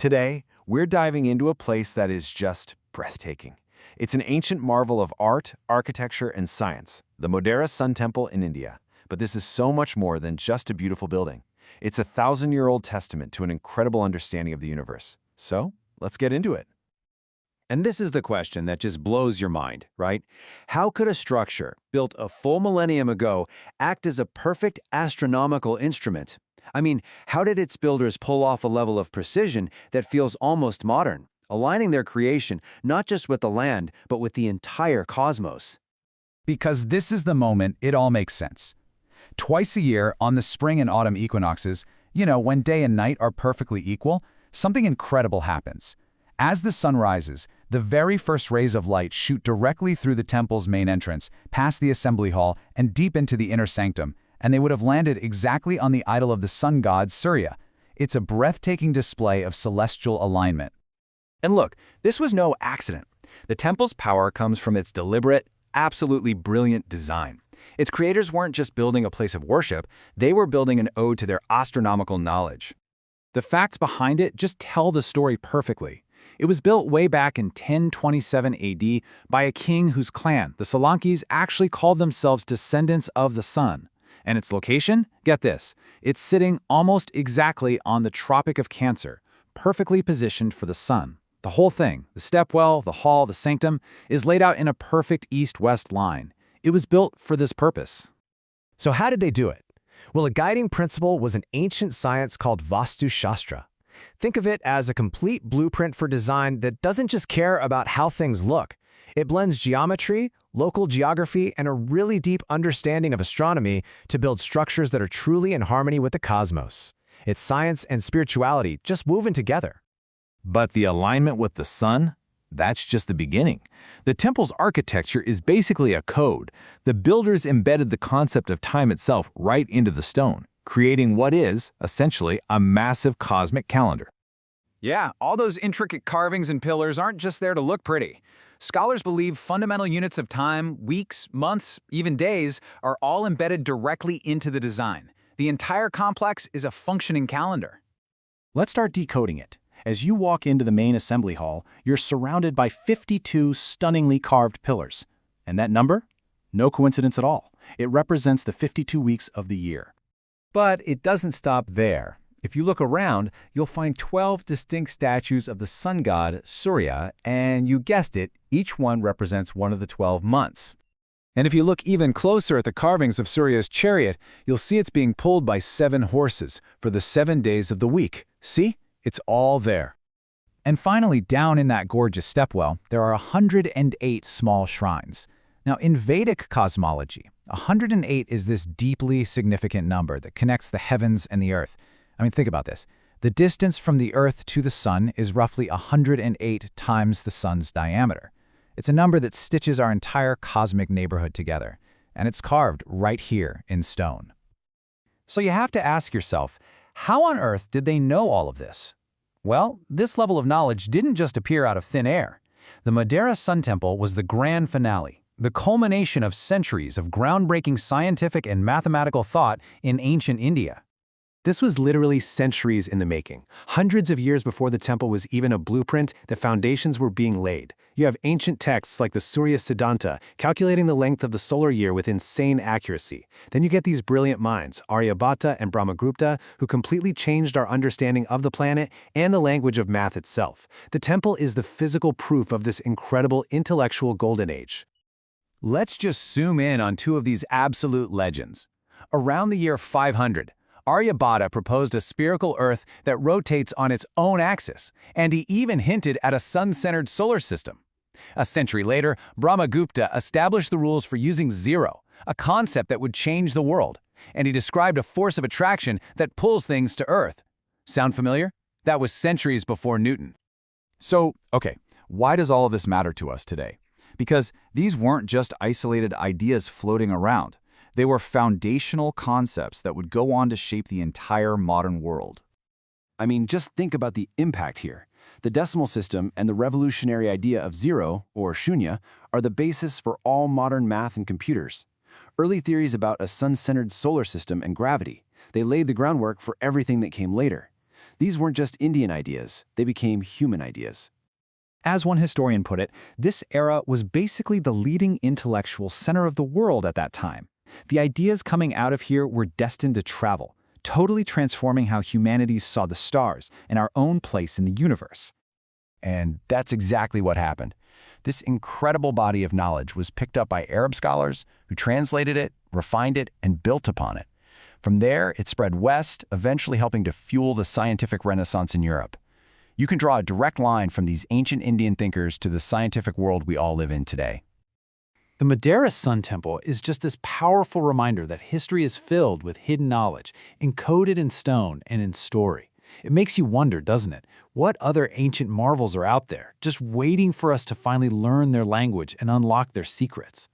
Today, we're diving into a place that is just breathtaking. It's an ancient marvel of art, architecture, and science, the Modhera Sun Temple in India. But this is so much more than just a beautiful building. It's a thousand-year-old testament to an incredible understanding of the universe. So, let's get into it. And this is the question that just blows your mind, right? How could a structure built a full millennium ago act as a perfect astronomical instrument? I mean, how did its builders pull off a level of precision that feels almost modern, aligning their creation not just with the land, but with the entire cosmos? Because this is the moment it all makes sense. Twice a year, on the spring and autumn equinoxes, when day and night are perfectly equal, something incredible happens. As the sun rises, the very first rays of light shoot directly through the temple's main entrance, past the assembly hall, and deep into the inner sanctum, and they would have landed exactly on the idol of the sun god Surya. It's a breathtaking display of celestial alignment. And look, this was no accident. The temple's power comes from its deliberate, absolutely brilliant design. Its creators weren't just building a place of worship, they were building an ode to their astronomical knowledge. The facts behind it just tell the story perfectly. It was built way back in 1027 AD by a king whose clan, the Solankis, actually called themselves descendants of the sun. And its location? Get this. It's sitting almost exactly on the Tropic of Cancer, perfectly positioned for the sun. The whole thing, the stepwell, the hall, the sanctum, is laid out in a perfect east-west line. It was built for this purpose. So how did they do it? Well, a guiding principle was an ancient science called Vastu Shastra. Think of it as a complete blueprint for design that doesn't just care about how things look. It blends geometry, local geography, and a really deep understanding of astronomy to build structures that are truly in harmony with the cosmos. It's science and spirituality just woven together. But the alignment with the sun? That's just the beginning. The temple's architecture is basically a code. The builders embedded the concept of time itself right into the stone, creating what is, essentially, a massive cosmic calendar. Yeah, all those intricate carvings and pillars aren't just there to look pretty. Scholars believe fundamental units of time, weeks, months, even days, are all embedded directly into the design. The entire complex is a functioning calendar. Let's start decoding it. As you walk into the main assembly hall, you're surrounded by 52 stunningly carved pillars. And that number? No coincidence at all. It represents the 52 weeks of the year. But it doesn't stop there. If you look around, you'll find 12 distinct statues of the sun god, Surya, and you guessed it, each one represents one of the 12 months. And if you look even closer at the carvings of Surya's chariot, you'll see it's being pulled by 7 horses for the 7 days of the week. See? It's all there. And finally, down in that gorgeous stepwell, there are 108 small shrines. Now, in Vedic cosmology, 108 is this deeply significant number that connects the heavens and the earth. I mean, think about this. The distance from the earth to the sun is roughly 108 times the sun's diameter. It's a number that stitches our entire cosmic neighborhood together, and it's carved right here in stone. So you have to ask yourself, how on earth did they know all of this? Well, this level of knowledge didn't just appear out of thin air. The Modhera Sun Temple was the grand finale, the culmination of centuries of groundbreaking scientific and mathematical thought in ancient India. This was literally centuries in the making. Hundreds of years before the temple was even a blueprint, the foundations were being laid. You have ancient texts like the Surya Siddhanta, calculating the length of the solar year with insane accuracy. Then you get these brilliant minds, Aryabhatta and Brahmagupta, who completely changed our understanding of the planet and the language of math itself. The temple is the physical proof of this incredible intellectual golden age. Let's just zoom in on 2 of these absolute legends. Around the year 500, Aryabhatta proposed a spherical Earth that rotates on its own axis, and he even hinted at a sun-centered solar system. A century later, Brahmagupta established the rules for using zero, a concept that would change the world, and he described a force of attraction that pulls things to Earth. Sound familiar? That was centuries before Newton. So, okay, why does all of this matter to us today? Because these weren't just isolated ideas floating around. They were foundational concepts that would go on to shape the entire modern world. I mean, just think about the impact here. The decimal system and the revolutionary idea of zero, or shunya, are the basis for all modern math and computers. Early theories about a sun-centered solar system and gravity, they laid the groundwork for everything that came later. These weren't just Indian ideas, they became human ideas. As one historian put it, this era was basically the leading intellectual center of the world at that time. The ideas coming out of here were destined to travel, totally transforming how humanity saw the stars and our own place in the universe. And that's exactly what happened. This incredible body of knowledge was picked up by Arab scholars who translated it, refined it, and built upon it. From there, it spread west, eventually helping to fuel the scientific renaissance in Europe. You can draw a direct line from these ancient Indian thinkers to the scientific world we all live in today. The Modhera Sun Temple is just this powerful reminder that history is filled with hidden knowledge, encoded in stone and in story. It makes you wonder, doesn't it? What other ancient marvels are out there, just waiting for us to finally learn their language and unlock their secrets?